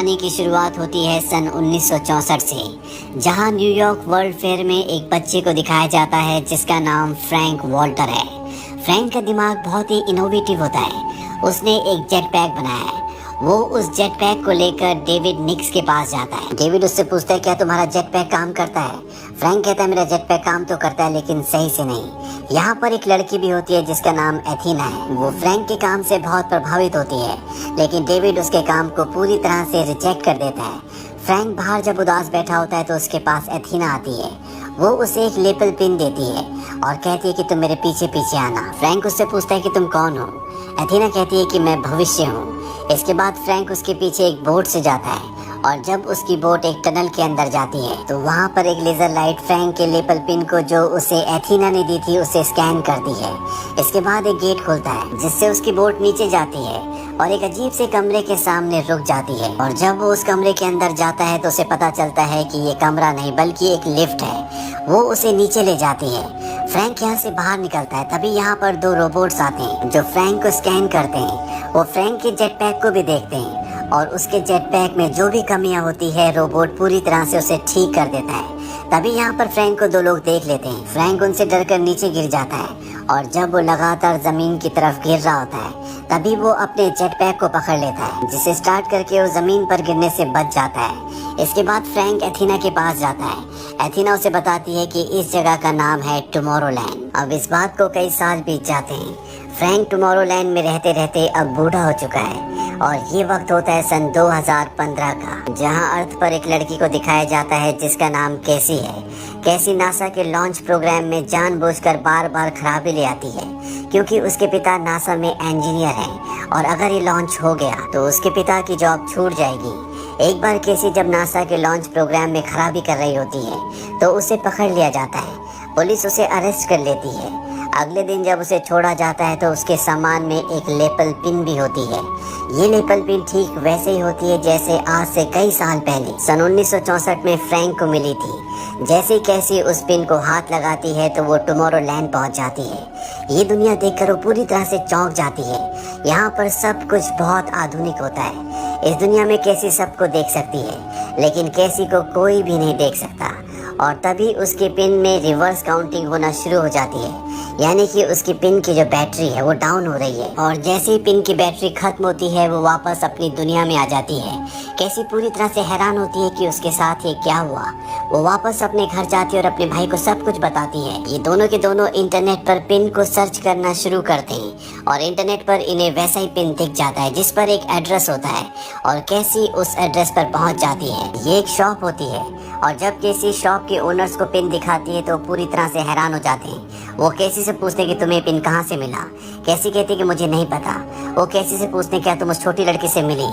कहानी की शुरुआत होती है सन 1964 से, जहां न्यूयॉर्क वर्ल्ड फेयर में एक बच्चे को दिखाया जाता है जिसका नाम फ्रैंक वॉल्टर है। फ्रैंक का दिमाग बहुत ही इनोवेटिव होता है। उसने एक जेट पैक बनाया है। वो उस जेट पैक को लेकर डेविड निक्स के पास जाता है। डेविड उससे पूछता है क्या तुम्हारा जेट पैक काम करता है? फ्रैंक कहता है मेरा जेट पैक काम तो करता है लेकिन सही से नहीं। यहाँ पर एक लड़की भी होती है जिसका नाम एथीना है। वो फ्रैंक के काम से बहुत प्रभावित होती है, लेकिन डेविड उसके काम को पूरी तरह से रिजेक्ट कर देता है। फ्रैंक बाहर जब उदास बैठा होता है तो उसके पास एथीना आती है। वो उसे एक लेपल पिन देती है और कहती है कि तुम मेरे पीछे पीछे आना। फ्रैंक उससे पूछता है कि तुम कौन हो? एथीना कहती है कि मैं भविष्य हूँ। इसके बाद फ्रैंक उसके पीछे एक बोट से जाता है और जब उसकी बोट एक टनल के अंदर जाती है तो वहाँ पर एक लेजर लाइट फ्रैंक के लेपल पिन को जो उसे एथीना ने दी थी उसे स्कैन करती है। इसके बाद एक गेट खुलता है जिससे उसकी बोट नीचे जाती है और एक अजीब से कमरे के सामने रुक जाती है। और जब वो उस कमरे के अंदर जाता है तो उसे पता चलता है कि ये कमरा नहीं बल्कि एक लिफ्ट है। वो उसे नीचे ले जाती है। फ्रैंक यहाँ से बाहर निकलता है। तभी यहाँ पर दो रोबोट्स आते हैं जो फ्रैंक को स्कैन करते हैं। वो फ्रैंक के जेट पैक को भी देखते हैं और उसके जेट पैक में जो भी कमियां होती है रोबोट पूरी तरह से उसे ठीक कर देता है। तभी यहाँ पर फ्रैंक को दो लोग देख लेते हैं। फ्रैंक उनसे डरकर नीचे गिर जाता है और जब वो लगातार जमीन की तरफ गिर रहा होता है तभी वो अपने जेट पैक को पकड़ लेता है, जिसे स्टार्ट करके वो जमीन पर गिरने से बच जाता है। इसके बाद फ्रैंक एथीना के पास जाता है। एथीना उसे बताती है कि इस जगह का नाम है टुमारोलैंड। अब इस बात को कई साल बीत जाते हैं। फ्रैंक टुमारोलैंड में रहते रहते अब बूढ़ा हो चुका है और ये वक्त होता है सन 2015 का, जहां अर्थ पर एक लड़की को दिखाया जाता है जिसका नाम कैसी है। कैसी नासा के लॉन्च प्रोग्राम में जानबूझकर बार बार खराबी ले आती है क्योंकि उसके पिता नासा में इंजीनियर हैं और अगर ये लॉन्च हो गया तो उसके पिता की जॉब छूट जाएगी। एक बार कैसी जब नासा के लॉन्च प्रोग्राम में खराबी कर रही होती है तो उसे पकड़ लिया जाता है। पुलिस उसे अरेस्ट कर लेती है। अगले दिन जब उसे छोड़ा जाता है तो उसके सामान में एक लेपल पिन भी होती है। ये लेपल पिन ठीक वैसे ही होती है जैसे आज से कई साल पहले सन 1964 में फ्रैंक को मिली थी। जैसे कैसी उस पिन को हाथ लगाती है तो वो टुमारोलैंड पहुंच जाती है। ये दुनिया देखकर वो पूरी तरह से चौंक जाती है। यहाँ पर सब कुछ बहुत आधुनिक होता है। इस दुनिया में कैसी सबको देख सकती है लेकिन कैसी को कोई भी नहीं देख सकता। और तभी उसके पिन में रिवर्स काउंटिंग होना शुरू हो जाती है, यानी कि उसकी पिन की जो बैटरी है वो डाउन हो रही है और जैसे ही पिन की बैटरी खत्म होती है वो वापस अपनी दुनिया में आ जाती है। कैसी पूरी तरह से हैरान होती है कि उसके साथ ये क्या हुआ। वो वापस अपने घर जाती है और अपने भाई को सब कुछ बताती है। ये दोनों के दोनों इंटरनेट पर पिन को सर्च करना शुरू करते हैं और इंटरनेट पर इन्हें वैसा ही पिन दिख जाता है जिस पर एक एड्रेस होता है और कैसी उस एड्रेस पर पहुंच जाती है। ये एक शॉप होती है और जब कैसी शॉप के ओनर्स को पिन दिखाती है तो पूरी तरह से हैरान हो जाते हैं। वो कैसी से पूछते कि तुम्हें पिन कहाँ से मिला? कैसी कहती कि मुझे नहीं पता। वो कैसी से पूछते क्या तुम उस छोटी लड़की से मिली?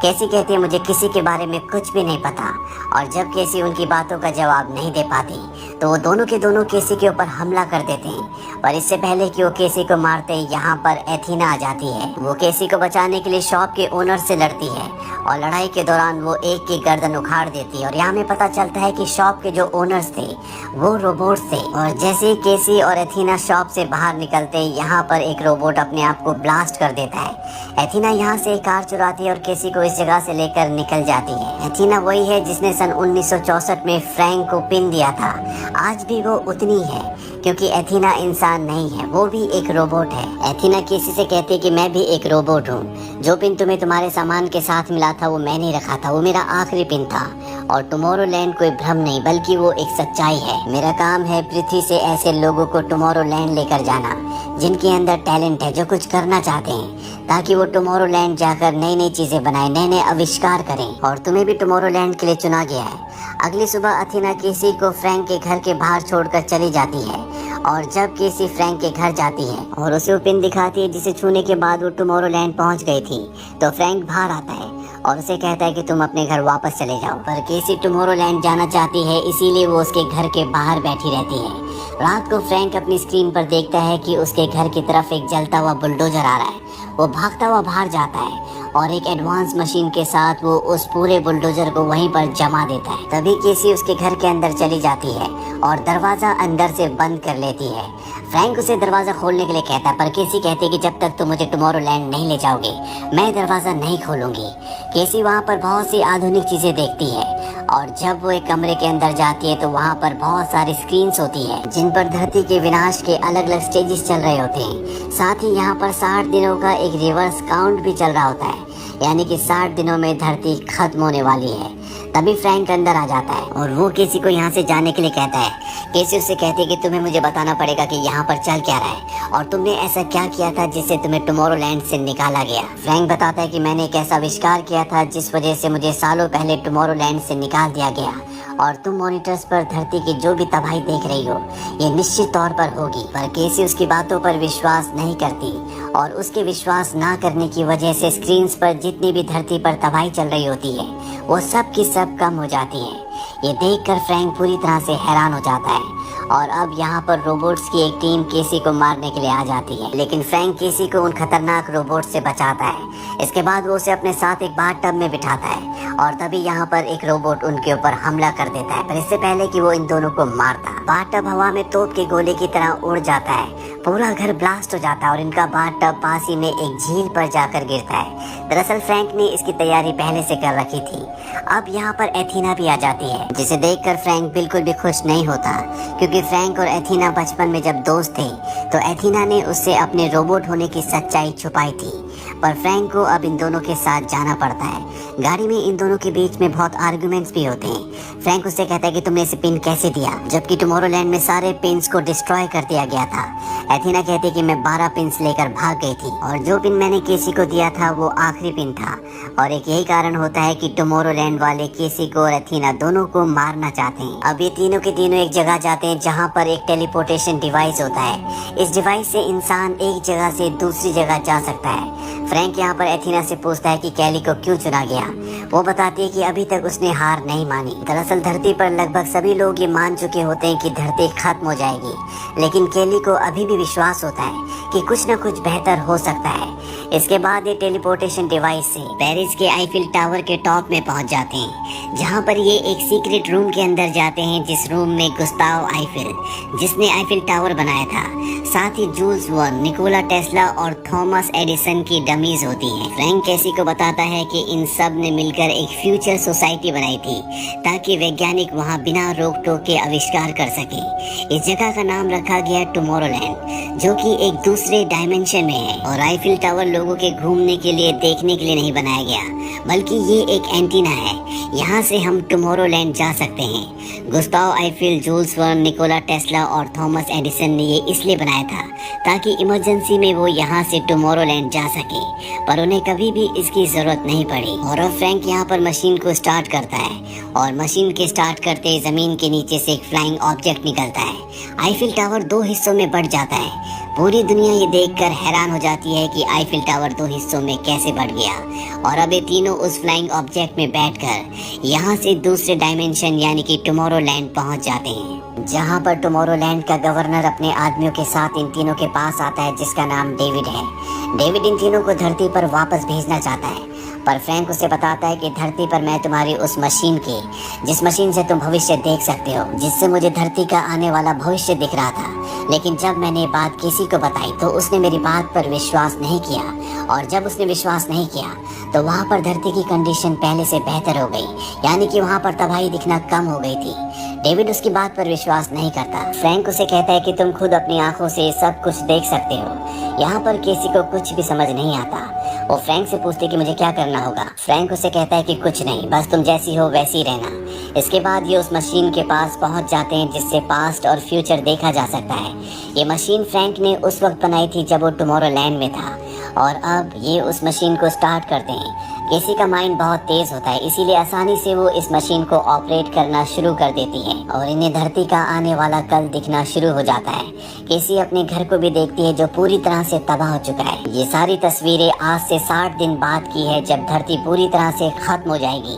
कैसी कहती है मुझे किसी के बारे में कुछ भी नहीं पता। और जब कैसी उनकी बातों का जवाब नहीं दे पाती तो वो दोनों के दोनों कैसी के ऊपर हमला कर देते हैं। पर इससे पहले कि वो कैसी को मारते यहाँ पर एथीना आ जाती है। वो कैसी को बचाने के लिए शॉप के ओनर से लड़ती है और लड़ाई के दौरान वो एक की गर्दन उखाड़ देती है और यहाँ में पता चलता है कि शॉप के जो ओनर्स थे वो रोबोट थे। और जैसे केसी और एथीना शॉप से बाहर निकलते यहाँ पर एक रोबोट अपने आप को ब्लास्ट कर देता है। एथीना यहाँ से एक कार चुराती है और केसी को इस जगह से लेकर निकल जाती है। एथीना वही है जिसने सन 1964 में फ्रैंक को पिन दिया था। आज भी वो उतनी है क्योंकि एथीना इंसान नहीं है, वो भी एक रोबोट है। एथीना केसी से कहती है कि मैं भी एक रोबोट हूँ। जो पिन तुम्हें तुम्हारे सामान के साथ मिला था वो मैंने रखा था, वो मेरा आखिरी पिन था। और टुमारोलैंड कोई भ्रम नहीं बल्कि वो एक सच्चाई है। मेरा काम है पृथ्वी से ऐसे लोगों को टुमारोलैंड लेकर जाना जिनके अंदर टैलेंट है, जो कुछ करना चाहते हैं, ताकि वो टुमारोलैंड जाकर नई नई चीजें बनाएं, नए नए आविष्कार करें। और तुम्हें भी टुमारोलैंड के लिए चुना गया है। अगली सुबह एथीना केसी को फ्रैंक के घर के बाहर छोड़कर चली जाती है और जब केसी फ्रैंक के घर जाती है और उसे वो पिन दिखाती है जिसे छूने के बाद वो टुमारोलैंड पहुंच गई थी तो फ्रैंक बाहर आता है और उसे कहता है कि तुम अपने घर वापस चले जाओ। पर केसी टुमारोलैंड जाना चाहती है इसीलिए वो उसके घर के बाहर बैठी रहती है। रात को फ्रैंक अपनी स्क्रीन पर देखता है कि उसके घर की तरफ एक जलता हुआ बुलडोजर आ रहा है। वो भागता हुआ बाहर जाता है और एक एडवांस मशीन के साथ वो उस पूरे बुलडोजर को वहीं पर जमा देता है। तभी केसी उसके घर के अंदर चली जाती है और दरवाजा अंदर से बंद कर लेती है। फ्रैंक उसे दरवाजा खोलने के लिए कहता है, पर केसी कहती है कि जब तक तुम मुझे टुमारोलैंड नहीं ले जाओगे मैं दरवाजा नहीं खोलूंगी। केसी वहाँ पर बहुत सी आधुनिक चीजें देखती है और जब वो एक कमरे के अंदर जाती है तो वहाँ पर बहुत सारी स्क्रीन्स होती है जिन पर धरती के विनाश के अलग अलग स्टेजेस चल रहे होते हैं। साथ ही यहाँ पर 60 दिनों का एक रिवर्स काउंट भी चल रहा होता है, यानी कि 60 दिनों में धरती खत्म होने वाली है। तभी फ्रैंक अंदर आ जाता है और वो केसी को यहाँ से जाने के लिए कहता है। केसी उससे कहती है कि तुम्हें मुझे बताना पड़ेगा कि यहाँ पर चल क्या रहा है और तुमने ऐसा क्या किया था जिससे तुम्हें टुमारोलैंड से निकाला गया। फ्रैंक बताता है कि मैंने एक ऐसा आविष्कार किया था जिस वजह से मुझे सालों पहले टुमारोलैंड से निकाल दिया गया और तुम मॉनिटर्स पर धरती की जो भी तबाही देख रही हो ये निश्चित तौर पर होगी। पर केसी उसकी बातों पर विश्वास नहीं करती और उसके विश्वास ना करने की वजह से स्क्रीन्स पर जितनी भी धरती पर तबाही चल रही होती है वो सब की सब कम हो जाती है। ये देखकर फ्रैंक पूरी तरह से हैरान हो जाता है और अब यहाँ पर रोबोट्स की एक टीम केसी को मारने के लिए आ जाती है, लेकिन फ्रैंक केसी को उन खतरनाक रोबोट से बचाता है। इसके बाद वो उसे अपने साथ एक बाथ टब में बिठाता है और तभी यहाँ पर एक रोबोट उनके ऊपर हमला कर देता है, पर इससे पहले कि वो इन दोनों को मारता। बाथ टब हवा में तोप के गोले की तरह उड़ जाता है, पूरा घर ब्लास्ट हो जाता है और इनका बाथ टब पास ही में एक झील पर जाकर गिरता है। दरअसल फ्रैंक ने इसकी तैयारी पहले से कर रखी थी। अब यहाँ पर एथीना भी आ जाती है, जिसे देखकर फ्रैंक बिल्कुल भी खुश नहीं होता, क्योंकि फ्रैंक और एथीना बचपन में जब दोस्त थे तो एथीना ने उससे अपने रोबोट होने की सच्चाई छुपाई थी। पर फ्रैंक को अब इन दोनों के साथ जाना पड़ता है। गाड़ी में इन दोनों के बीच में बहुत आर्गुमेंट्स भी होते हैं। फ्रैंक उससे कहता है कि तुमने इसे पिन कैसे दिया जबकि टुमारोलैंड में सारे पिन्स को डिस्ट्रॉय कर दिया गया था। एथीना कहती है कि मैं 12 पिन्स लेकर भाग गई थी और जो पिन मैंने केसी को दिया था वो आखिरी पिन था और एक यही कारण होता है कि टुमारोलैंड वाले केसी को और एथीना दोनों को मारना चाहते हैं। अब ये तीनों के तीनों एक जगह जाते हैं जहाँ पर एक टेलीपोर्टेशन डिवाइस होता है। इस डिवाइस से इंसान एक जगह से दूसरी जगह जा सकता है। फ्रैंक यहाँ पर एथीना से पूछता है कि कैली को क्यों चुना गया। वो बताती है कि अभी तक उसने हार नहीं मानी। दरअसल धरती पर लगभग सभी लोग ये मान चुके होते हैं कि धरती खत्म हो जाएगी, लेकिन कैली को अभी भी विश्वास होता है कि कुछ न कुछ बेहतर हो सकता है। इसके बाद ये टेलीपोर्टेशन डिवाइस से पेरिस के आईफिल टावर के टॉप में पहुंच जाते हैं, जहां पर ये एक सीक्रेट रूम के अंदर जाते हैं, जिस रूम में गुस्ताव आईफिल, जिसने आईफिल टावर बनाया था, साथ ही जूल्स वर्न, निकोला टेस्ला और थॉमस एडिसन की डमीज होती हैं। फ्रैंक केसी को बताता है कि इन सब ने मिलकर एक फ्यूचर सोसाइटी बनाई थी ताकि वैज्ञानिक वहां बिना रोक टोक के आविष्कार कर सके। इस जगह का नाम रखा गया टुमारोलैंड, जो कि एक दूसरे डायमेंशन में है और आईफिल टावर लोगों के घूमने के लिए देखने के लिए नहीं बनाया गया, बल्कि ये एक एंटीना है। यहाँ से हम टुमारोलैंड जा सकते हैं। Gustave Eiffel, Jules Verne, Nikola Tesla और थॉमस एडिसन ने ये इसलिए बनाया था ताकि इमरजेंसी में वो यहाँ से टुमारोलैंड जा सके, पर उन्हें कभी भी इसकी जरूरत नहीं पड़ी। और अब फ्रैंक यहाँ पर मशीन को स्टार्ट करता है और मशीन के स्टार्ट करते ही जमीन के नीचे से एक फ्लाइंग ऑब्जेक्ट निकलता है। आईफिल टावर 2 हिस्सों में बढ़ जाता है। पूरी दुनिया ये देखकर हैरान हो जाती है कि आईफिल टावर 2 हिस्सों में कैसे बढ़ गया और अब ये तीनों उस फ्लाइंग ऑब्जेक्ट में बैठकर यहाँ से दूसरे डायमेंशन यानी कि टुमारोलैंड पहुँच जाते हैं, जहाँ पर टुमारोलैंड का गवर्नर अपने आदमियों के साथ इन तीनों के पास आता है, जिसका नाम डेविड है। डेविड इन तीनों को धरती पर वापस भेजना चाहता है, पर फ्रैंक उसे बताता है कि धरती पर मैं तुम्हारी उस मशीन की, जिस मशीन से तुम भविष्य देख सकते हो, जिससे मुझे धरती का आने वाला भविष्य दिख रहा था, लेकिन जब मैंने ये बात किसी को बताई तो उसने मेरी बात पर विश्वास नहीं किया और जब उसने विश्वास नहीं किया तो वहाँ पर धरती की कंडीशन पहले से बेहतर हो गई, यानी कि वहाँ पर तबाही दिखना कम हो गई थी। डेविड उसकी बात पर विश्वास नहीं करता। फ्रैंक उसे कहता है कि तुम खुद अपनी आंखों से सब कुछ देख सकते हो। यहाँ पर केसी को कुछ भी समझ नहीं आता। वो फ्रैंक से पूछती कि मुझे क्या करना होगा। फ्रैंक उसे कहता है कि कुछ नहीं, बस तुम जैसी हो वैसी रहना। इसके बाद ये उस मशीन के पास पहुंच जाते हैं जिससे पास्ट और फ्यूचर देखा जा सकता है। ये मशीन फ्रैंक ने उस वक्त बनाई थी जब वो टुमारोलैंड में था और अब ये उस मशीन को स्टार्ट करते हैं। केसी का माइंड बहुत तेज होता है, इसीलिए आसानी से वो इस मशीन को ऑपरेट करना शुरू कर देती है और इन्हें धरती का आने वाला कल दिखना शुरू हो जाता है। केसी अपने घर को भी देखती है जो पूरी तरह से तबाह हो चुका है। ये सारी तस्वीरें आज से 60 दिन बाद की है, जब धरती पूरी तरह से खत्म हो जाएगी।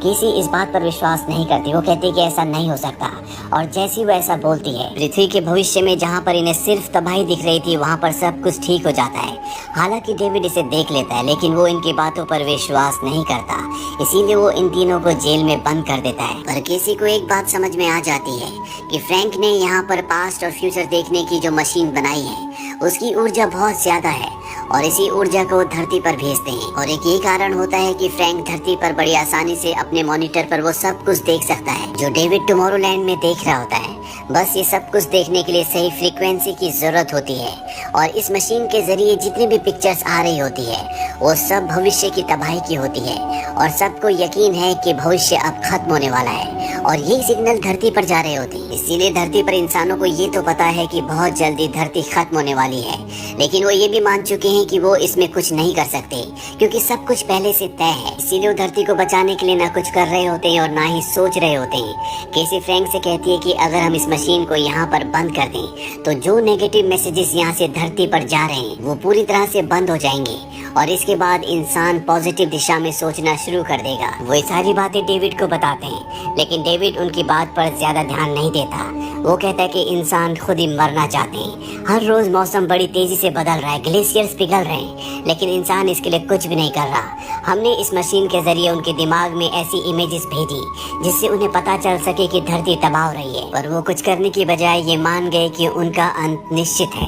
केसी इस बात पर विश्वास नहीं करती। वो कहती है कि ऐसा नहीं हो सकता, और जैसी वो ऐसा बोलती है, पृथ्वी के भविष्य में जहाँ पर इन्हें सिर्फ तबाही दिख रही थी वहाँ पर सब कुछ ठीक हो जाता है। हालांकि डेविड इसे देख लेता है, लेकिन वो इनकी बातों पर विश्वास नहीं करता, इसीलिए वो इन तीनों को जेल में बंद कर देता है। पर केसी को एक बात समझ में आ जाती है कि फ्रैंक ने यहाँ पर पास्ट और फ्यूचर देखने की जो मशीन बनाई है उसकी ऊर्जा बहुत ज्यादा है, और इसी ऊर्जा को धरती पर भेजते हैं। और एक ये कारण होता है कि फ्रैंक धरती पर बड़ी आसानी से अपने मॉनिटर पर वो सब कुछ देख सकता है जो डेविड टुमारोलैंड में देख रहा होता है। बस ये सब कुछ देखने के लिए सही फ्रीक्वेंसी की जरूरत होती है, और इस मशीन के जरिए जितनी भी पिक्चर्स आ रही होती है वो सब भविष्य की तबाही की होती है, और सबको यकीन है कि भविष्य अब खत्म होने वाला है, और ये सिग्नल धरती पर जा रहे होते हैं। इसीलिए धरती पर इंसानों को ये तो पता है कि बहुत जल्दी धरती खत्म होने वाली है, लेकिन वो ये भी मान चुके हैं कि वो इसमें कुछ नहीं कर सकते क्योंकि सब कुछ पहले से तय है। इसीलिए वो धरती को बचाने के लिए ना कुछ कर रहे होते हैं और ना ही सोच रहे होते हैं। केसी फ्रैंक से कहती है कि अगर हम इस मशीन को यहाँ पर बंद कर दें तो जो नेगेटिव मैसेजेस यहाँ से धरती पर जा रहे हैं वो पूरी तरह से बंद हो जाएंगे, और इसके बाद इंसान पॉजिटिव दिशा में सोचना शुरू कर देगा। वो सारी बातें डेविड को बताते हैं, लेकिन डेविड उनकी बात पर ज्यादा ध्यान नहीं देता। वो कहता है कि इंसान खुद ही मरना चाहते हैं। हर रोज मौसम बड़ी तेजी से बदल रहा है, ग्लेशियर्स पिघल रहे हैं, लेकिन इंसान इसके लिए कुछ भी नहीं कर रहा। हमने इस मशीन के जरिए उनके दिमाग में ऐसी इमेजेस भेजी जिससे उन्हें पता चल सके कि धरती तबाह हो रही है, पर वो कुछ करने की बजाय ये मान गए कि उनका अंत निश्चित है।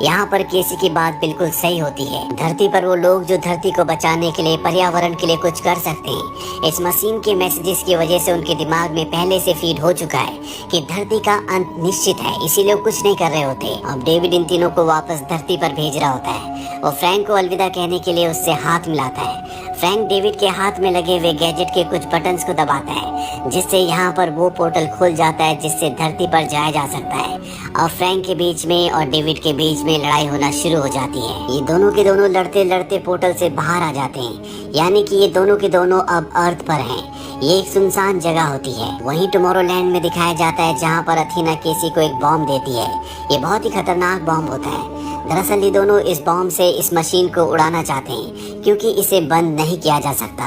यहाँ पर केसी की बात बिल्कुल सही होती है। धरती पर वो लोग जो धरती को बचाने के लिए, पर्यावरण के लिए कुछ कर सकते हैं, इस मशीन के मैसेजेस की वजह से उनके दिमाग में पहले से फीड हो चुका है कि धरती का अंत निश्चित है, इसीलिए वो कुछ नहीं कर रहे होते। अब डेविड इन तीनों को वापस धरती पर भेज रहा होता है। वो फ्रैंक को अलविदा कहने के लिए उससे हाथ मिलाता है। फ्रैंक डेविड के हाथ में लगे हुए गैजेट के कुछ बटन्स को दबाता है, जिससे यहाँ पर वो पोर्टल खुल जाता है जिससे धरती पर जाया जा सकता है। अब फ्रैंक के बीच में और डेविड के बीच में लड़ाई होना शुरू हो जाती है। ये दोनों के दोनों लड़ते लड़ते पोर्टल से बाहर आ जाते हैं, यानी कि ये दोनों के दोनों अब अर्थ पर हैं। ये एक सुनसान जगह होती है। वहीं टुमारोलैंड में दिखाया जाता है जहाँ पर अथीना केसी को एक बॉम्ब देती है। ये बहुत ही खतरनाक बॉम्ब होता है। दरअसल ये दोनों इस बॉम्ब से इस मशीन को उड़ाना चाहते हैं क्योंकि इसे बंद नहीं किया जा सकता।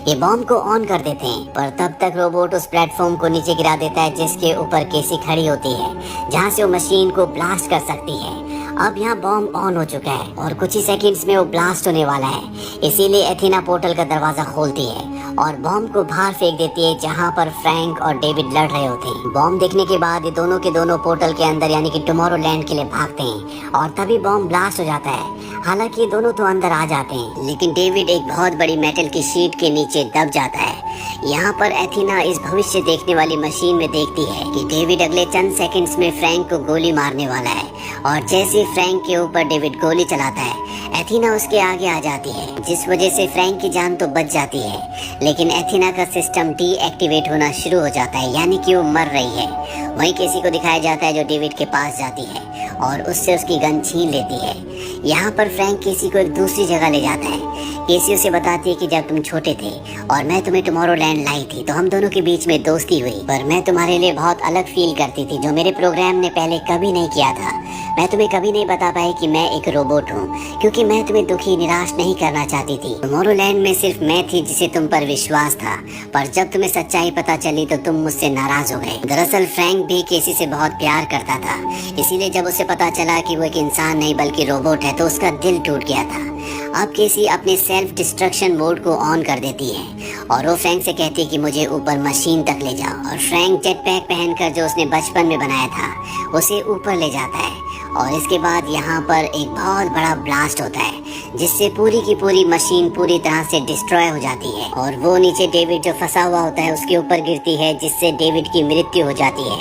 ये बॉम्ब को ऑन कर देते हैं, पर तब तक रोबोट उस प्लेटफॉर्म को नीचे गिरा देता है जिसके ऊपर केसी खड़ी होती है, जहाँ से वो मशीन को ब्लास्ट कर सकती है। अब यहाँ बॉम्ब ऑन हो चुका है और कुछ ही सेकंड्स में वो ब्लास्ट होने वाला है, इसीलिए एथीना पोर्टल का दरवाजा खोलती है और बॉम्ब को बाहर फेंक देती है जहाँ पर फ्रैंक और डेविड लड़ रहे होते हैं। बॉम्ब देखने के बाद ये दोनों के दोनों पोर्टल के अंदर यानी कि टुमारोलैंड के लिए भागते हैं और तभी बॉम्ब ब्लास्ट हो जाता है। हालांकि दोनों तो अंदर आ जाते हैं, लेकिन डेविड एक बहुत बड़ी मेटल की शीट के नीचे दब जाता है। यहाँ पर एथीना इस भविष्य देखने वाली मशीन में देखती है कि डेविड अगले चंद सेकंड्स में फ्रैंक को गोली मारने वाला है, और जैसे फ्रैंक के ऊपर डेविड गोली चलाता है एथीना उसके आगे आ जाती है, जिस वजह से फ्रैंक की जान तो बच जाती है, लेकिन एथीना का सिस्टम डीएक्टिवेट होना शुरू हो जाता है, यानी कि वो मर रही है। वहीं केसी को दिखाया जाता है जो डेविड के पास जाती है और उससे उसकी गन छीन लेती है। यहाँ पर फ्रैंक केसी को एक दूसरी जगह ले जाता है। केसी उसे बताती है कि जब तुम छोटे थे और मैं तुम्हें टुमारोलैंड लाई थी तो हम दोनों के बीच में दोस्ती हुई, पर मैं तुम्हारे लिए बहुत अलग फील करती थी जो मेरे प्रोग्राम ने पहले कभी नहीं किया था। मैं तुम्हें कभी नहीं बता पाई कि मैं एक रोबोट हूँ, क्योंकि मैं तुम्हें दुखी निराश नहीं करना चाहती थी। टुमारोलैंड में सिर्फ मैं थी जिसे तुम पर विश्वास था, पर जब तुम्हें सच्चाई पता चली तो तुम मुझसे नाराज हो गए। दरअसल फ्रैंक भी केसी से बहुत प्यार करता था, इसीलिए जब उसे पता चला कि वो एक इंसान नहीं बल्कि रोबोट है तो उसका दिल टूट गया था। अब केसी अपने सेल्फ डिस्ट्रक्शन मोड को ऑन कर देती है और वो फ्रैंक से कहती है कि मुझे ऊपर मशीन तक ले जाओ, और फ्रैंक जेट पैक पहनकर जो उसने बचपन में बनाया था उसे ऊपर ले जाता है। और इसके बाद यहाँ पर एक बहुत बड़ा ब्लास्ट होता है जिससे पूरी की पूरी मशीन पूरी तरह से डिस्ट्रॉय हो जाती है, और वो नीचे डेविड जो फंसा हुआ होता है उसके ऊपर गिरती है, जिससे डेविड की मृत्यु हो जाती है।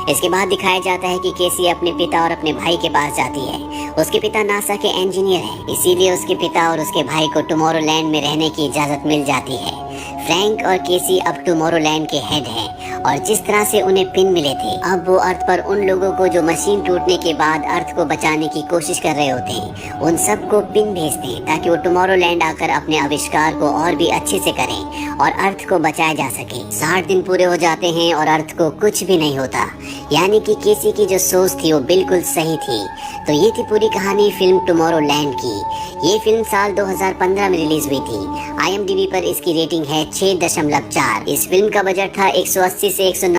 इसके बाद दिखाया जाता है कि केसी अपने पिता और अपने भाई के पास जाती है। उसके पिता नासा के इंजीनियर हैं, इसीलिए उसके पिता और उसके भाई को टुमारोलैंड में रहने की इजाजत मिल जाती है। फ्रैंक और केसी अब टुमारोलैंड के हेड हैं, और जिस तरह से उन्हें पिन मिले थे अब वो अर्थ पर उन लोगों को जो मशीन टूटने के बाद अर्थ को बचाने की कोशिश कर रहे होते हैं उन सबको पिन भेजते हैं ताकि वो टुमारोलैंड आकर अपने आविष्कार को और भी अच्छे से करें और अर्थ को बचाया जा सके। 60 दिन पूरे हो जाते हैं और अर्थ को कुछ भी नहीं होता, यानी कि केसी की जो सोच थी वो बिल्कुल सही थी। तो ये थी पूरी कहानी फिल्म टुमारोलैंड की। ये फिल्म साल 2015 में रिलीज हुई थी। IMDb पर इसकी रेटिंग है 6.4। इस फिल्म का बजट था 180 से 190